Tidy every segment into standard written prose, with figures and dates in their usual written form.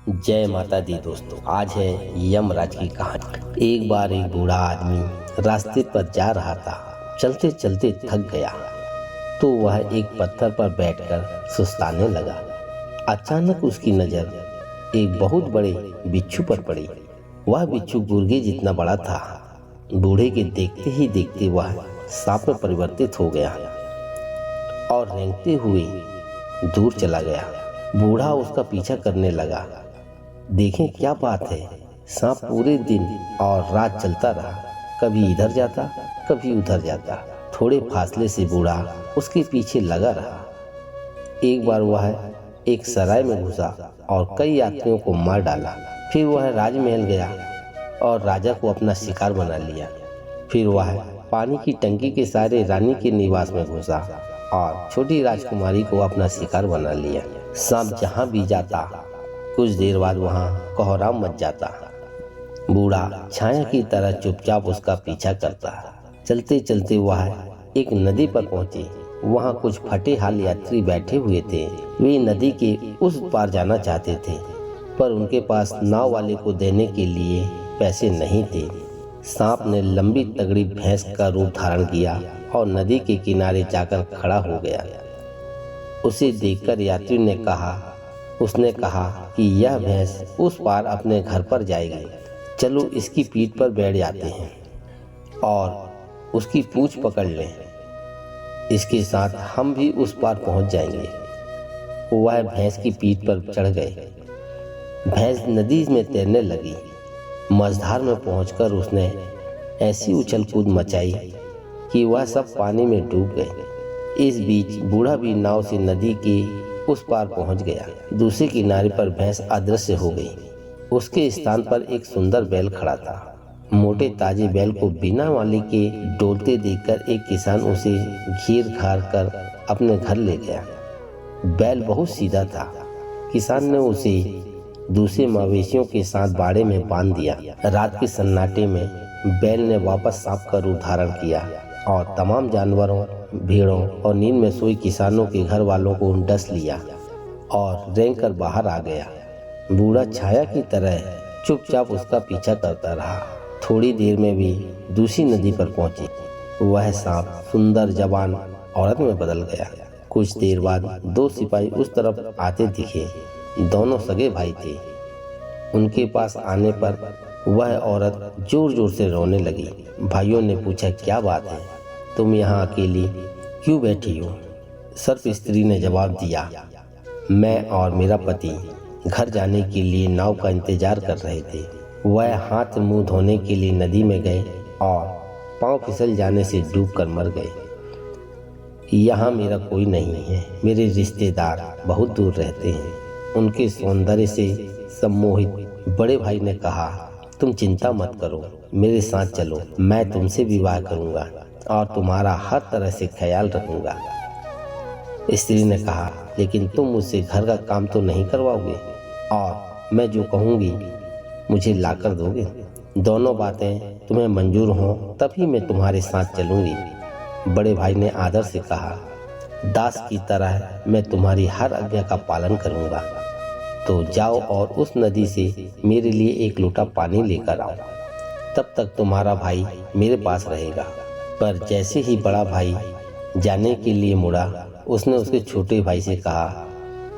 जय माता दी दोस्तों। आज है यमराज की कहानी। एक बार एक बूढ़ा आदमी रास्ते पर जा रहा था। चलते चलते थक गया तो वह एक पत्थर पर बैठकर सुस्ताने लगा। अचानक उसकी नजर एक बहुत बड़े बिच्छू पर पड़ी। वह बिच्छू गुर्गे जितना बड़ा था। बूढ़े के देखते ही देखते वह सांप में परिवर्तित हो गया और रेंगते हुए दूर चला गया। बूढ़ा उसका पीछा करने लगा। देखें क्या बात है, सांप पूरे दिन और रात चलता रहा। कभी इधर जाता कभी उधर जाता। थोड़े फासले से बूढ़ा उसके पीछे लगा रहा। एक बार वह एक सराय में घुसा और कई यात्रियों को मार डाला। फिर वह राजमहल गया और राजा को अपना शिकार बना लिया। फिर वह पानी की टंकी के सारे रानी के निवास में घुसा और छोटी राजकुमारी को अपना शिकार बना लिया। सांप जहाँ भी जाता कुछ देर बाद वहाँ कोहराम मच जाता। बूढ़ा छाया की तरह चुपचाप उसका पीछा करता। चलते चलते वह एक नदी पर पहुंचे। वहाँ कुछ फटे हाल यात्री बैठे हुए थे। वे नदी के उस पार जाना चाहते थे पर उनके पास नाव वाले को देने के लिए पैसे नहीं थे। सांप ने लंबी तगड़ी भैंस का रूप धारण किया और नदी के किनारे जाकर खड़ा हो गया। उसे देखकर यात्री ने उसने कहा कि यह भैंस उस पार अपने घर पर जाएगी। चलो इसकी पीठ पर बैठ जाते हैं और उसकी पूंछ पकड़ लें। इसके साथ हम भी उस पार पहुंच जाएंगे। वह भैंस की पीठ पर चढ़ गए। भैंस नदी में तैरने लगी। मझधार में पहुंचकर उसने ऐसी उछल कूद मचाई कि वह सब पानी में डूब गए। इस बीच बूढ़ा भी नाव से नदी के उस पार पहुंच गया। दूसरे किनारे पर भैंस अदृश्य हो गई। उसके स्थान पर एक सुंदर बैल खड़ा था। मोटे ताजे बैल को बिना मालिक के डोलते देखकर एक किसान उसे घेर घार कर अपने घर ले गया। बैल बहुत सीधा था। किसान ने उसे दूसरे मवेशियों के साथ बाड़े में बांध दिया। रात के सन्नाटे में बैल ने वापस सांप का रूप धारण किया और तमाम जानवरों, भीड़ों और नींद में सोए किसानों के घर वालों को डस लिया और रेंग कर बाहर आ गया। बूढ़ा छाया की तरह चुपचाप उसका पीछा करता रहा। थोड़ी देर में भी दूसरी नदी पर पहुंचे। वह सांप सुंदर जवान औरत में बदल गया। कुछ देर बाद दो सिपाही उस तरफ आते दिखे। दोनों सगे भाई थे। उनके पास आने पर वह औरत जोर जोर से रोने लगी। भाइयों ने पूछा, क्या बात है, तुम यहाँ अकेली क्यों बैठी हो? सर्प स्त्री ने जवाब दिया, मैं और मेरा पति घर जाने के लिए नाव का इंतजार कर रहे थे। वह हाथ मुंह धोने के लिए नदी में गए और पांव फिसल जाने से डूबकर मर गए। यहाँ मेरा कोई नहीं है। मेरे रिश्तेदार बहुत दूर रहते हैं। उनके सौंदर्य से सम्मोहित बड़े भाई ने कहा, तुम चिंता मत करो, मेरे साथ चलो। मैं तुमसे विवाह करूंगा और तुम्हारा हर तरह से ख्याल रखूंगा। स्त्री ने कहा, लेकिन तुम मुझसे घर का काम तो नहीं करवाओगे और मैं जो कहूँगी मुझे लाकर दोगे? दोनों बातें तुम्हें मंजूर हों तभी मैं तुम्हारे साथ चलूंगी। बड़े भाई ने आदर से कहा, दास की तरह मैं तुम्हारी हर आज्ञा का पालन करूंगा। तो जाओ और उस नदी से मेरे लिए एक लोटा पानी लेकर आओ। तब तक तुम्हारा भाई मेरे पास रहेगा। पर जैसे ही बड़ा भाई जाने के लिए मुड़ा, उसने उसके छोटे भाई से कहा,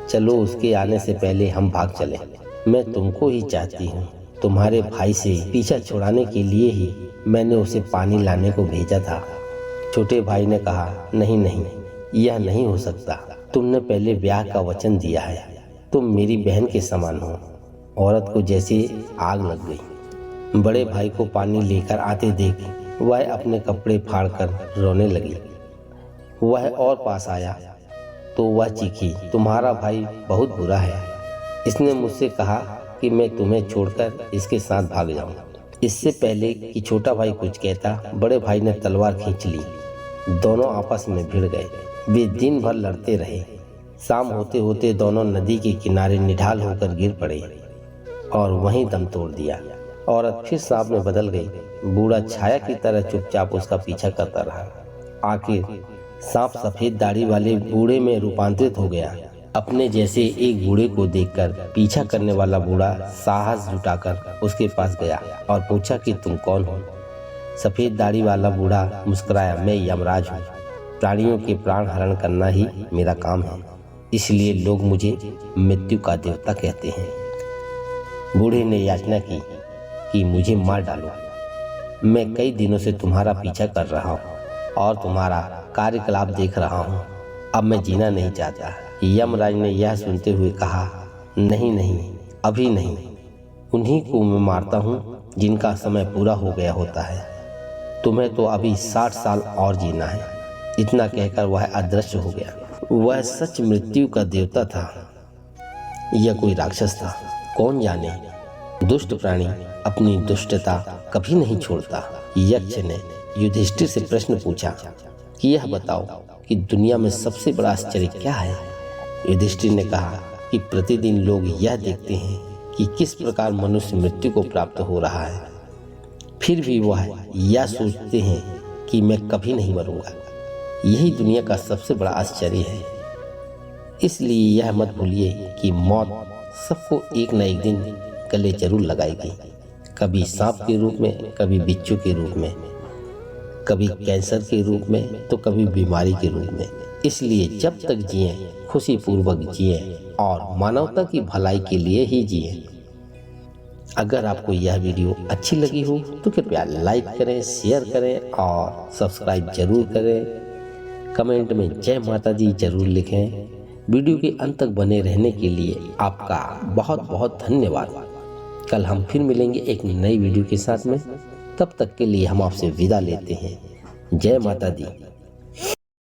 चलो उसके आने से पहले हम भाग चलें। मैं तुमको ही चाहती हूँ। तुम्हारे भाई से पीछा छुड़ाने के लिए ही मैंने उसे पानी लाने को भेजा था। छोटे भाई ने कहा, नहीं नहीं, यह नहीं हो सकता। तुमने पहले ब्याह का वचन दिया है। तुम मेरी बहन के समान हो। औरत को जैसे आग लग गई। बड़े भाई को पानी लेकर आते देख वह अपने कपड़े फाड़कर रोने लगी। वह और पास आया तो वह चीखी, तुम्हारा भाई बहुत बुरा है। इसने मुझसे कहा कि मैं तुम्हें छोड़कर इसके साथ भाग जाऊं। इससे पहले कि छोटा भाई कुछ कहता, बड़े भाई ने तलवार खींच ली। दोनों आपस में भिड़ गए। वे दिन भर लड़ते रहे। शाम होते होते दोनों नदी के किनारे निढाल होकर गिर पड़े और वहीं दम तोड़ दिया। औरत फिर सांप में बदल गई। बूढ़ा छाया की तरह चुपचाप उसका पीछा करता रहा। आखिर सांप सफेद दाढ़ी वाले बूढ़े में रूपांतरित हो गया। अपने जैसे एक बूढ़े को देखकर पीछा करने वाला बूढ़ा साहस जुटाकर उसके पास गया और पूछा कि तुम कौन हो। सफेद दाढ़ी वाला बूढ़ा मुस्कुराया, मैं यमराज हूँ। प्राणियों के प्राण हरण करना ही मेरा काम है, इसलिए लोग मुझे मृत्यु का देवता कहते हैं। बूढ़े ने याचना की कि मुझे मार डालो। मैं कई दिनों से तुम्हारा पीछा कर रहा हूँ और तुम्हारा कार्यकलाप देख रहा हूँ। अब मैं जीना नहीं चाहता। यमराज ने यह सुनते हुए कहा, नहीं नहीं, अभी नहीं। उन्हीं को मैं मारता हूँ जिनका समय पूरा हो गया होता है। तुम्हें तो अभी 60 साल और जीना है। इतना कहकर वह अदृश्य हो गया। वह सच मृत्यु का देवता था या कोई राक्षस था, कौन जाने। दुष्ट प्राणी अपनी दुष्टता कभी नहीं छोड़ता। यक्ष ने युधिष्ठिर से प्रश्न पूछा कि यह बताओ कि दुनिया में सबसे बड़ा आश्चर्य क्या है। युधिष्ठिर ने कहा कि प्रतिदिन लोग यह देखते हैं कि किस प्रकार मनुष्य मृत्यु को प्राप्त हो रहा है, फिर भी वह यह सोचते हैं कि मैं कभी नहीं मरूंगा। यही दुनिया का सबसे बड़ा आश्चर्य है। इसलिए यह मत भूलिए कि मौत सबको एक न एक दिन गले जरूर लगाएगी, कभी सांप के रूप में, कभी बिच्छू के रूप में, कभी कैंसर के रूप में, तो कभी बीमारी के रूप में। इसलिए जब तक जिए खुशी पूर्वक जिए और मानवता की भलाई के लिए ही जिए। अगर आपको यह वीडियो अच्छी लगी हो तो कृपया लाइक करें, शेयर करें और सब्सक्राइब जरूर करें। कमेंट में जय माता दी जरूर लिखें। वीडियो के अंत तक बने रहने के लिए आपका बहुत बहुत धन्यवाद। कल हम फिर मिलेंगे एक नई वीडियो के साथ में। तब तक के लिए हम आपसे विदा लेते हैं। जय माता दी।